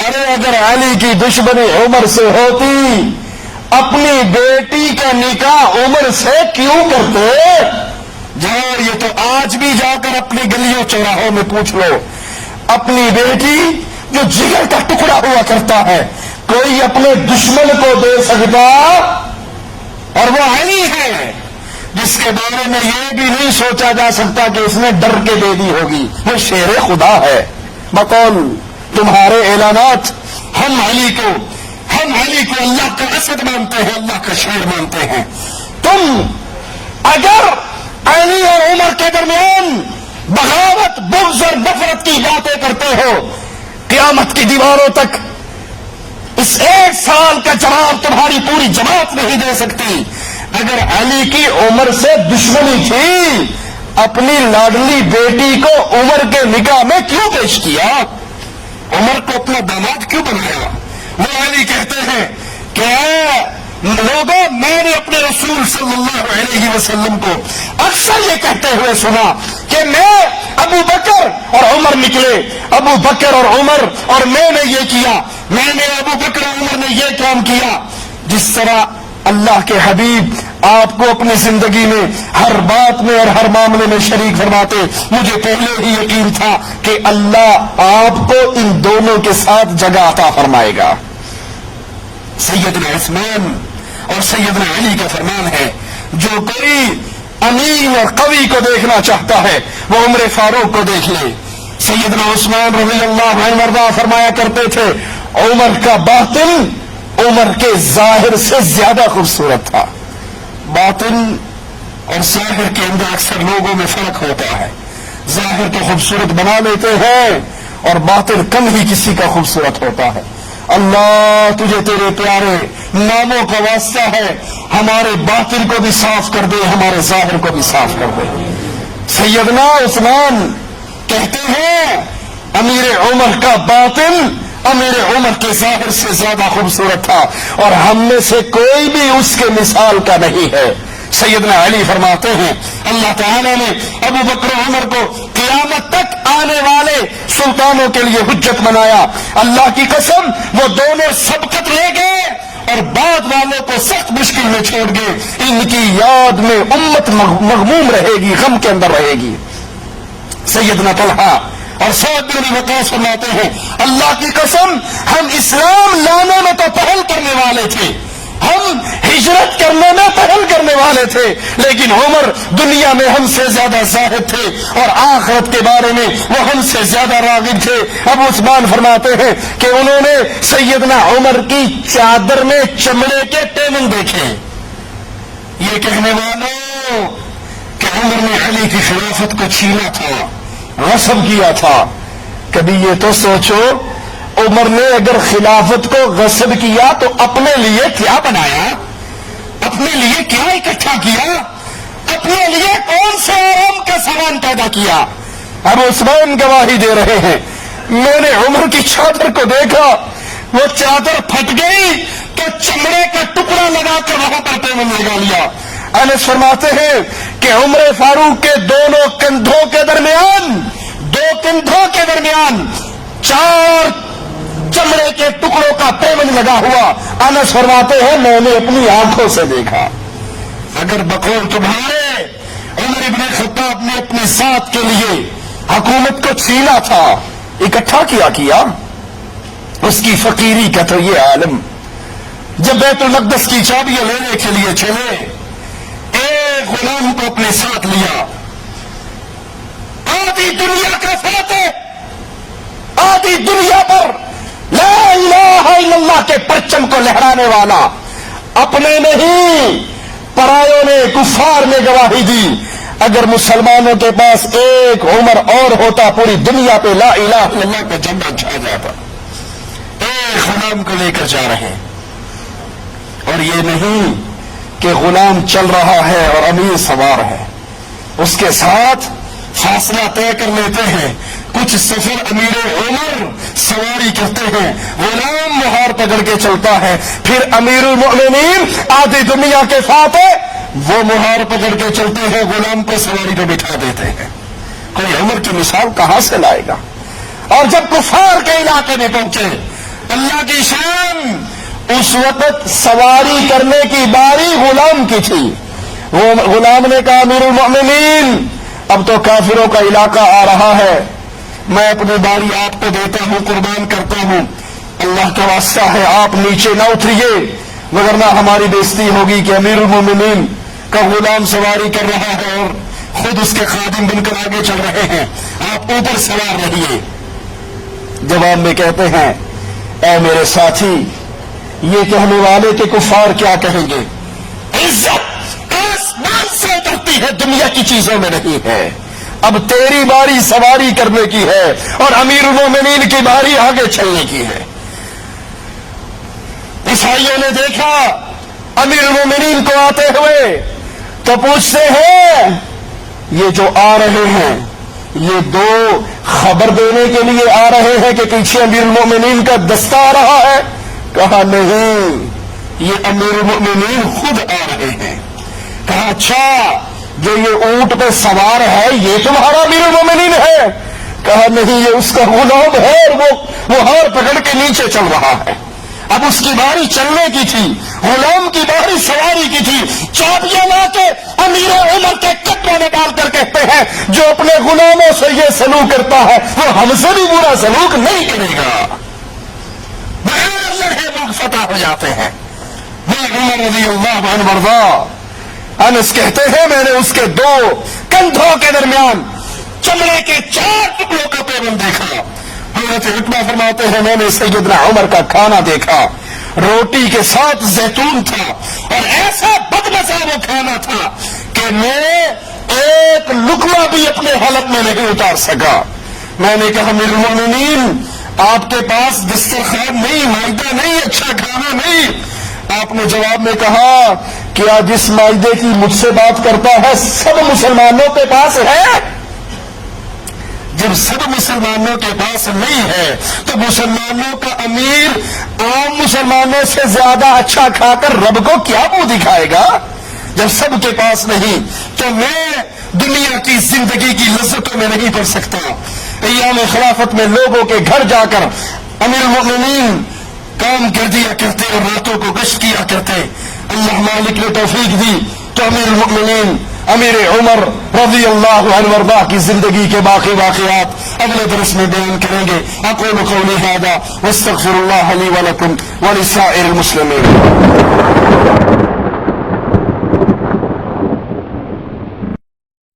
ارے اگر علی کی دشمنی عمر سے ہوتی اپنی بیٹی کا نکاح عمر سے کیوں کرتے؟ جاؤ یہ تو آج بھی جا کر اپنی گلیوں چوراہوں میں پوچھ لو، اپنی بیٹی جو جگر کا ٹکڑا ہوا کرتا ہے کوئی اپنے دشمن کو دے سکتا؟ اور وہ علی ہے جس کے بارے میں یہ بھی نہیں سوچا جا سکتا کہ اس نے ڈر کے دے دی ہوگی، وہ شیر خدا ہے بقول تمہارے اعلانات۔ ہم علی کو اللہ کا اسد مانتے ہیں، اللہ کا شیر مانتے ہیں۔ تم اگر علی اور عمر کے درمیان بغاوت، بغض اور نفرت کی باتیں کرتے ہو، قیامت کی دیواروں تک اس 1 سال کا جواب تمہاری پوری جماعت نہیں دے سکتی۔ اگر علی کی عمر سے دشمنی تھی اپنی لاڈلی بیٹی کو عمر کے نکاح میں کیوں پیش کیا؟ عمر کو اپنا داماد کیوں بنایا؟ وہ علی کہتے ہیں کہ لوگوں، میں نے اپنے رسول صلی اللہ علیہ وسلم کو اکثر یہ کہتے ہوئے سنا کہ میں ابو بکر اور عمر نکلے، ابو بکر اور عمر اور میں نے یہ کیا، میں نے ابو بکر اور عمر نے یہ کام کیا۔ جس طرح اللہ کے حبیب آپ کو اپنی زندگی میں ہر بات میں اور ہر معاملے میں شریک فرماتے، مجھے پہلے ہی یقین تھا کہ اللہ آپ کو ان دونوں کے ساتھ جگہ عطا فرمائے گا۔ سیدنا عثمان اور سیدنا علی کا فرمان ہے، جو کوئی امین اور قوی کو دیکھنا چاہتا ہے وہ عمر فاروق کو دیکھ لے۔ سیدنا عثمان رضی اللہ عنہ مرضا فرمایا کرتے تھے، عمر کا باطن عمر کے ظاہر سے زیادہ خوبصورت تھا۔ باطن اور ظاہر کے اندر اکثر لوگوں میں فرق ہوتا ہے، ظاہر تو خوبصورت بنا لیتے ہیں اور باطن کم ہی کسی کا خوبصورت ہوتا ہے۔ اللہ تجھے تیرے پیارے ناموں کا واسطہ ہے، ہمارے باطن کو بھی صاف کر دے، ہمارے ظاہر کو بھی صاف کر دے۔ سیدنا عثمان کہتے ہیں امیر عمر کا باطن امیر عمر کے ظاہر سے زیادہ خوبصورت تھا اور ہم میں سے کوئی بھی اس کے مثال کا نہیں ہے۔ سیدنا علی فرماتے ہیں اللہ تعالیٰ نے ابو بکر و عمر کو قیامت تک آنے والے سلطانوں کے لیے حجت بنایا۔ اللہ کی قسم وہ دونوں سبقت لے گئے اور بعد والوں کو سخت مشکل میں چھوڑ گئے، ان کی یاد میں امت مغموم رہے گی، غم کے اندر رہے گی۔ سیدنا طلحہ اور سعد بن ابی وقاص فرماتے ہیں اللہ کی قسم ہم اسلام لانے میں تو پہل کرنے والے تھے، ہم ہجرت کرنے میں پہل کرنے والے تھے، لیکن عمر دنیا میں ہم سے زیادہ زاہد تھے اور آخرت کے بارے میں وہ ہم سے زیادہ راغب تھے۔ اب عثمان فرماتے ہیں کہ انہوں نے سیدنا عمر کی چادر میں چمڑے کے ٹیمن دیکھے۔ یہ کہنے والوں کہ عمر نے علی کی خلافت کو چھینا تھا، غصب کیا تھا، کبھی یہ تو سوچو عمر نے اگر خلافت کو غصب کیا تو اپنے لیے کیا بنایا، اپنے لیے کیا اکٹھا کیا، اپنے لیے کون سے آرام کا سامان پیدا کیا؟ اب عثمان گواہی دے رہے ہیں میں نے عمر کی چادر کو دیکھا، وہ چادر پھٹ گئی تو چمڑے کا ٹکڑا لگا کر وہاں پر ٹیمن لگا لیا۔ انس فرماتے ہیں کہ عمر فاروق کے دونوں کندھوں کے درمیان، 2 کندھوں کے درمیان 4 چمڑے کے ٹکڑوں کا پیمن لگا ہوا۔ انس فرماتے ہیں میں نے اپنی آنکھوں سے دیکھا۔ اگر بقول تمہارے عمر ابن خطاب نے اپنے ذات کے لیے حکومت کو چھینا تھا، اکٹھا کیا اس کی فقیری کا تو یہ عالم، جب بیت المقدس کی چابیاں لینے کے لیے چلے ایک غلام کو اپنے ساتھ لیا، آدھی دنیا کا فاتح، آدھی دنیا پر لا الہ الا اللہ کے پرچم کو لہرانے والا، اپنے نہیں پرایوں نے، کفار نے گواہی دی اگر مسلمانوں کے پاس ایک عمر اور ہوتا پوری دنیا پہ لا الہ الا اللہ کا جھنڈا چھا جاتا۔ ایک غلام کو لے کر جا رہے ہیں اور یہ نہیں کہ غلام چل رہا ہے اور امیر سوار ہے، اس کے ساتھ فاصلہ طے کر لیتے ہیں، کچھ سفر امیر عمر سواری کرتے ہیں، غلام مہار پکڑ کے چلتا ہے، پھر امیر المؤمنین آدھی دنیا کے فاتح وہ مہار پکڑ کے چلتے ہیں، غلام کو سواری پہ بٹھا دیتے ہیں۔ کوئی عمر کی مثال کہاں سے لائے گا؟ اور جب کفار کے علاقے میں پہنچے اللہ کی شان، اس وقت سواری کرنے کی باری غلام کی تھی. وہ غلام نے کہا امیر المؤمنین اب تو کافروں کا علاقہ آ رہا ہے، میں اپنی باری آپ کو دیتا ہوں، قربان کرتا ہوں، اللہ کا واسطہ ہے آپ نیچے نہ اتریے وگرنہ ہماری بےزتی ہوگی کہ امیر المؤمنین کا غلام سواری کر رہا ہے اور خود اس کے خادم بن کر آگے چل رہے ہیں، آپ اوپر سوار رہیے. جواب میں کہتے ہیں اے میرے ساتھی، یہ کہنے والے کہ کفار کیا کہیں گے؟ عزت آسمان سے اترتی ہے، دنیا کی چیزوں میں نہیں ہے. اب تیری باری سواری کرنے کی ہے اور امیر المومنین کی باری آگے چلنے کی ہے. عیسائیوں نے دیکھا امیر المومنین کو آتے ہوئے تو پوچھتے ہیں یہ جو آ رہے ہیں یہ دو خبر دینے کے لیے آ رہے ہیں کہ پیچھے امیر المومنین کا دستہ آ رہا ہے؟ کہا نہیں، یہ امیر المومنین خود آ رہے ہیں. کہا اچھا جو یہ اونٹ پہ سوار ہے یہ تمہارا امیر المومنین ہے؟ کہا نہیں، یہ اس کا غلام ہے اور وہ ہار پکڑ کے نیچے چل رہا ہے. اب اس کی باری چلنے کی تھی، غلام کی باری سواری کی تھی. چابیاں لا کے امیر عمر کے کپڑے نکال کر کہتے ہیں جو اپنے غلاموں سے یہ سلوک کرتا ہے وہ ہم سے بھی برا سلوک نہیں کرے گا. بغیر لڑے لوگ فتح ہو جاتے ہیں. عمر رضی اللہ عنہ وارضا انس کہتے ہیں میں نے اس کے دو کندھوں کے درمیان چمڑے کے 4 ٹکڑوں کا پیبند دیکھا. حضرت عتبہ فرماتے ہیں میں نے سیدنا عمر کا کھانا دیکھا، روٹی کے ساتھ زیتون تھا اور ایسا بدمزہ وہ کھانا تھا کہ میں ایک لقمہ بھی اپنے حلق میں نہیں اتار سکا. میں نے کہا امیر المومنین آپ کے پاس دسترخوان نہیں، مائدہ نہیں، اچھا کھانا نہیں؟ آپ نے جواب میں کہا کیا جس مائدے کی مجھ سے بات کرتا ہے سب مسلمانوں کے پاس ہے؟ جب سب مسلمانوں کے پاس نہیں ہے تو مسلمانوں کا امیر عام مسلمانوں سے زیادہ اچھا کھا کر رب کو کیا منہ دکھائے گا؟ جب سب کے پاس نہیں تو میں دنیا کی زندگی کی لذتوں میں نہیں پڑ سکتا. ایام خلافت میں لوگوں کے گھر جا کر امیر المؤمنین کام کر دیا کرتے اور راتوں کو گشت کیا کرتے. اللہ مالک نے توفیق دی تو امیر المؤمنین امیر عمر رضی اللہ عنہ وارضاہ کی زندگی کے باقی واقعات اگلے درس میں بیان کریں گے. اقول قولی ھذا واستغفر اللہ لی ولکم ولسائر المسلمین.